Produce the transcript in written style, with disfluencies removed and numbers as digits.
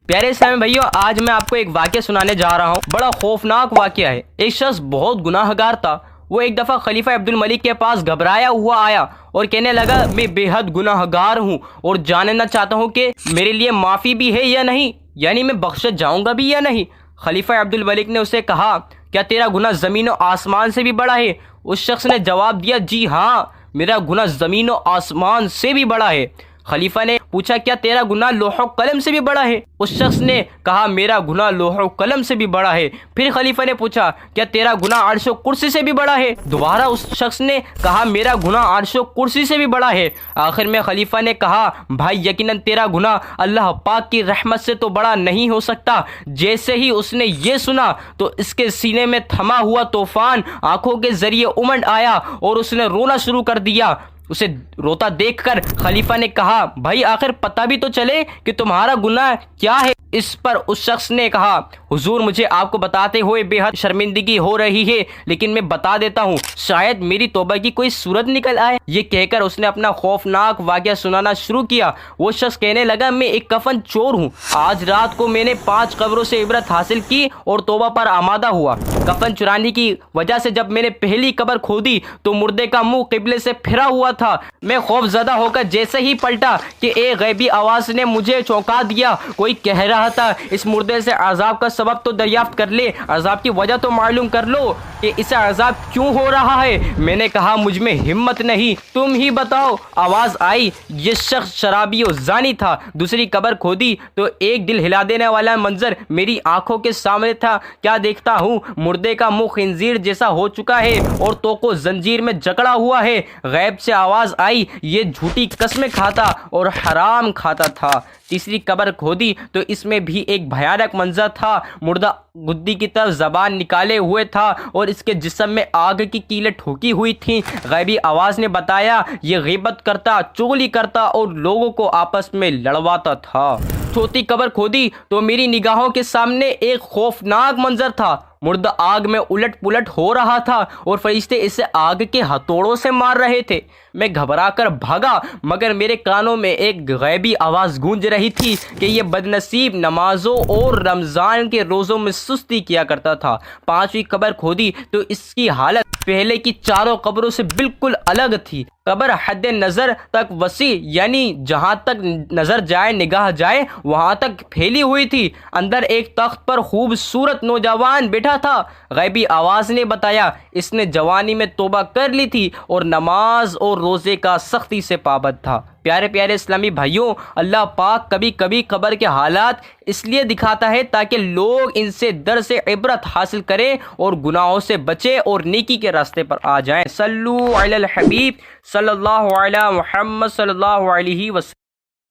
پیارے اسلامی بھائیوں، آج میں آپ کو ایک واقعہ سنانے جا رہا ہوں۔ بڑا خوفناک واقعہ ہے۔ ایک شخص بہت گناہ گار تھا۔ وہ ایک دفعہ خلیفہ عبد الملک کے پاس گھبرایا ہوا آیا اور کہنے لگا، میں بے حد گناہ گار ہوں اور جاننا چاہتا ہوں کہ میرے لیے معافی بھی ہے یا نہیں، یعنی میں بخشا جاؤں گا بھی یا نہیں۔ خلیفہ عبد الملک نے اسے کہا، کیا تیرا گناہ زمین و آسمان سے بھی بڑا ہے؟ اس شخص نے جواب دیا، جی ہاں، میرا گناہ زمین و آسمان سے بھی بڑا ہے۔ خلیفہ نے پوچھا، کیا تیرا گناہ لوح و قلم سے بھی بڑا ہے؟ اس شخص نے کہا، میرا گناہ لوح و قلم سے بھی بڑا ہے۔ پھر خلیفہ نے پوچھا، کیا تیرا گناہ عرش و کرسی سے بھی بڑا ہے؟ دوبارہ اس شخص نے کہا، میرا گناہ عرش و کرسی سے بھی بڑا ہے۔ آخر میں خلیفہ نے کہا، بھائی یقیناً تیرا گناہ اللہ پاک کی رحمت سے تو بڑا نہیں ہو سکتا۔ جیسے ہی اس نے یہ سنا تو اس کے سینے میں تھما ہوا طوفان آنکھوں کے ذریعے امنڈ آیا اور اس نے رونا شروع کر دیا۔ اسے روتا دیکھ کر خلیفہ نے کہا، بھائی آخر پتہ بھی تو چلے کہ تمہارا گناہ کیا ہے۔ اس پر اس شخص نے کہا، حضور مجھے آپ کو بتاتے ہوئے بے حد شرمندگی ہو رہی ہے، لیکن میں بتا دیتا ہوں، شاید میری توبہ کی کوئی صورت نکل آئے۔ یہ کہہ کر اس نے اپنا خوفناک واقعہ سنانا شروع کیا۔ وہ شخص کہنے لگا، میں ایک کفن چور ہوں۔ آج رات کو میں نے 5 قبروں سے عبرت حاصل کی اور توبہ پر آمادہ ہوا۔ کفن چرانے کی وجہ سے جب میں نے پہلی قبر کھودی تو مردے کا منہ قبلے سے پھرا ہوا تھا۔ میں خوف زدہ ہو کر جیسے ہی پلٹا کہ ایک غیبی آواز نے مجھے چونکا دیا۔ کوئی کہہ رہا تھا، اس مردے سے عذاب کا سبب تو دریافت کر لے، عذاب کی وجہ تو معلوم کر لو کہ اسے عذاب کیوں ہو رہا ہے۔ میں نے کہا، مجھ میں ہمت نہیں، تم ہی بتاؤ۔ آواز آئی، یہ شخص شرابی و زانی تھا۔ دوسری قبر کھودی تو ایک دل ہلا دینے والا منظر میری آنکھوں کے سامنے تھا۔ کیا دیکھتا ہوں، مردے کا منہ خنزیر جیسا ہو چکا ہے اور تو کو زنجیر میں جکڑا ہوا ہے۔ غیب سے آواز آئی، یہ جھوٹی قسمیں کھاتا اور حرام کھاتا تھا۔ تیسری قبر کھودی تو اس میں بھی ایک بھیانک منظر تھا۔ مردہ گدی کی طرف زبان نکالے ہوئے تھا اور اس کے جسم میں آگ کی کیلیں ٹھوکی ہوئی تھیں۔ غیبی آواز نے بتایا، یہ غیبت کرتا، چغلی کرتا اور لوگوں کو آپس میں لڑواتا تھا۔ چوتھی قبر کھودی تو میری نگاہوں کے سامنے ایک خوفناک منظر تھا۔ مردہ آگ میں الٹ پلٹ ہو رہا تھا اور فرشتے اسے آگ کے ہتھوڑوں سے مار رہے تھے۔ میں گھبرا کر بھاگا، مگر میرے کانوں میں ایک غیبی آواز گونج رہی تھی کہ یہ بدنصیب نمازوں اور رمضان کے روزوں میں سستی کیا کرتا تھا۔ پانچویں قبر کھودی تو اس کی حالت پہلے کی چاروں قبروں سے بالکل الگ تھی۔ قبر حد نظر تک وسیع، یعنی جہاں تک نظر جائے نگاہ جائے وہاں تک پھیلی ہوئی تھی۔ اندر ایک تخت پر خوبصورت نوجوان بیٹھا تھا۔ غیبی آواز نے بتایا، اس نے جوانی میں توبہ کر لی تھی اور نماز اور روزے کا سختی سے پابند تھا۔ پیارے پیارے اسلامی بھائیوں، اللہ پاک کبھی کبھی قبر کے حالات اس لیے دکھاتا ہے تاکہ لوگ ان سے درس عبرت حاصل کریں اور گناہوں سے بچیں اور نیکی کے راستے پر آ جائیں۔ صلو علی الحبیب صلی اللہ علیہ محمد صلی اللہ علیہ وسلم۔